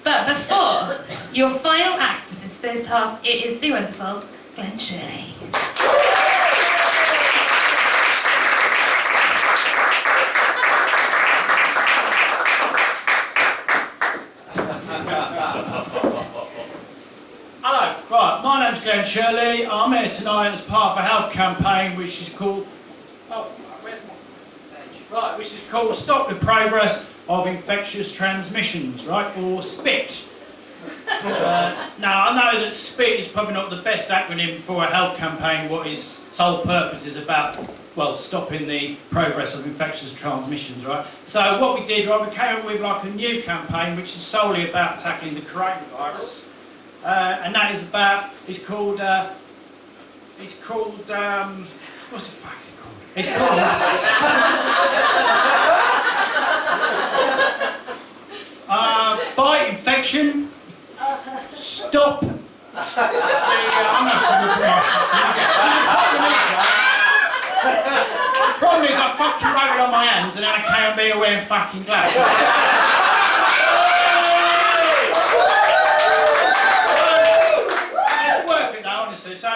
But before your final act of this first half, it is the wonderful Glen Shirley. Hello, right, my name's Glen Shirley. I'm here tonight as part of a health campaign which is called, which is called Stop the Progress of Infectious Transmissions, right, or SPIT. Now, I know that SPIT is probably not the best acronym for a health campaign. What its sole purpose is about, well, stopping the progress of infectious transmissions, right? So what we did, right, we came up with like a new campaign which is solely about tackling the coronavirus. And that is about, it's called, what's the fuck is it called? It's called, Fight Infection, Stop, I'm going to look at the problem is I fucking wrote it on my hands and then I came here wearing fucking gloves. So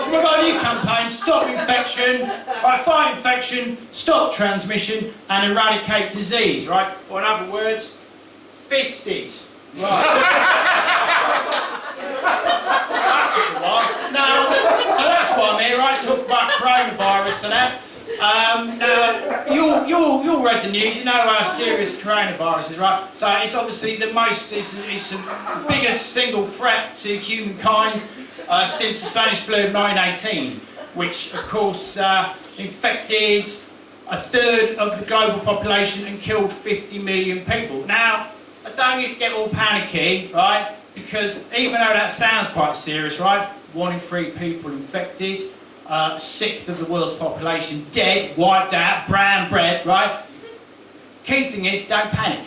we've got a new campaign, Stop Infection, right, Fight Infection, Stop Transmission and Eradicate Disease, right? Or in other words, fisted. Right. That took a while. Now, so that's why I'm here, right? Talk about coronavirus and that. Now, you'll read the news, you know how serious coronavirus is, right? So it's obviously the most, it's the biggest single threat to humankind since the Spanish flu of 1918, which of course infected a third of the global population and killed 50 million people. Now, I don't need to get all panicky, right? Because even though that sounds quite serious, right? 1 in 3 people infected, 1/6 of the world's population dead, wiped out, brown bread, right? Key thing is, don't panic.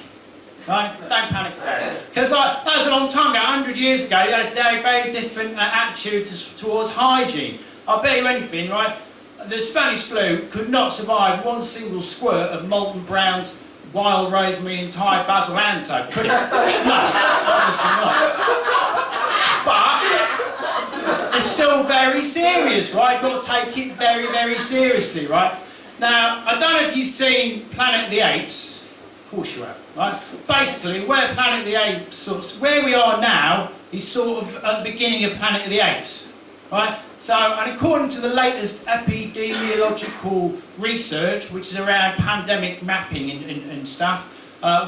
Right? Don't panic about it. Because that was a long time ago, 100 years ago, you had a very different attitude towards hygiene. I'll bet you anything, right? The Spanish flu could not survive 1 single squirt of Molten Brown's Wild Rosemary and Thai Basil hand soap, could it? No, obviously not. But it's still very serious, right? You've got to take it very, very seriously, right? Now, I don't know if you've seen Planet of the Apes. Of course you have, right? Basically, where Planet of the Apes, where we are now, is sort of at the beginning of Planet of the Apes, right? So, and according to the latest epidemiological research, which is around pandemic mapping and stuff,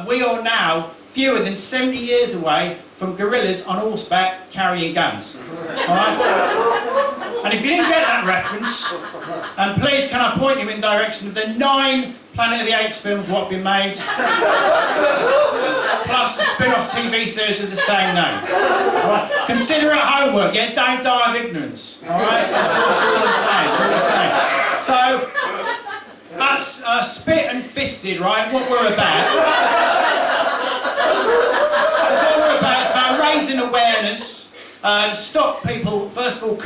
we are now fewer than 70 years away from gorillas on horseback carrying guns, all right? And if you didn't get that reference, please can I point you in direction of the 9 Planet of the Apes films what have been made, plus a spin-off TV series of the same name. Right. Consider it homework, yeah? Don't die of ignorance, alright? That's all I'm saying, So, that's spit and fisted, right? What we're about. Is about raising awareness, to stop people, first of all,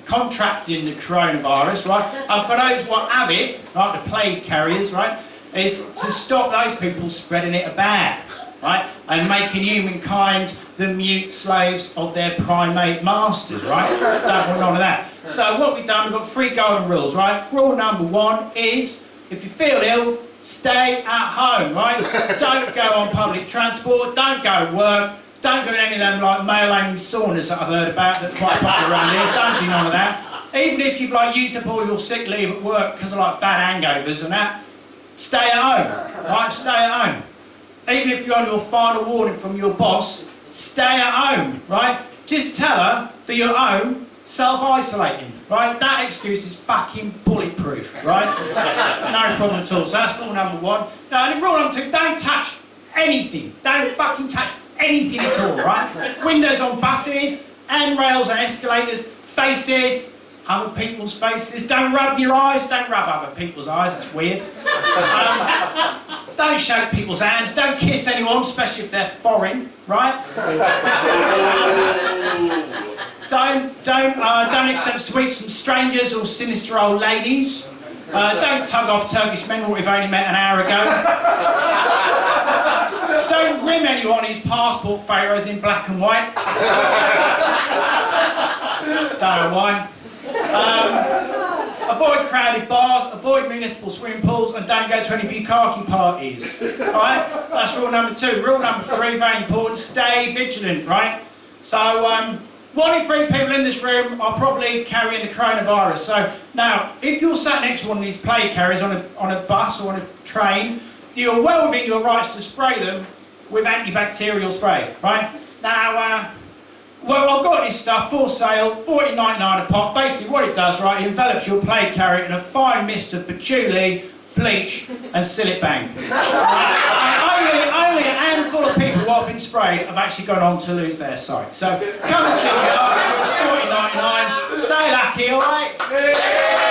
contracting the coronavirus, right? And for those what have it, like the plague carriers, right, is to stop those people spreading it about, right? And making humankind the mute slaves of their primate masters, right? Don't want none of that. So what we've done, we've got 3 golden rules, right? Rule number 1 is, if you feel ill, stay at home, right? Don't go on public transport, don't go to work, don't go in any of them like male-only saunas that I've heard about that are quite popular around here. Don't do none of that. Even if you've like used up all your sick leave at work because of like bad hangovers and that, stay at home, right? Stay at home. Even if you're on your final warning from your boss, stay at home, right? Just tell her that you're home, self-isolating, right? That excuse is fucking bulletproof, right? No problem at all. So that's rule number 1. Now, and rule number 2, don't touch anything. Don't fucking touch anything at all, right? Windows on buses, handrails and escalators, faces, other people's faces. Don't rub your eyes. Don't rub other people's eyes. That's weird. Don't shake people's hands. Don't kiss anyone, especially if they're foreign, right? Don't accept sweets from strangers or sinister old ladies. Don't tug off Turkish men what we've only met an hour ago. Don't rim anyone whose passport photo is in black and white. Don't know why. Avoid crowded bars, avoid municipal swimming pools, and don't go to any bukkake parties. Right? That's rule number 2. Rule number 3, very important, stay vigilant, right? So, 1 in 3 people in this room are probably carrying the coronavirus. So, now, if you're sat next to one of these plague carriers on a bus or on a train, you're well within your rights to spray them with antibacterial spray, right? Now, well, I've got this stuff for sale, $14.99 a pop. Basically what it does, right, it envelops your plague carrier in a fine mist of patchouli, bleach and Sillet Bang. Only a handful of people who have been sprayed have actually gone on to lose their sight. So come and see me, it's $14.99, stay lucky, alright?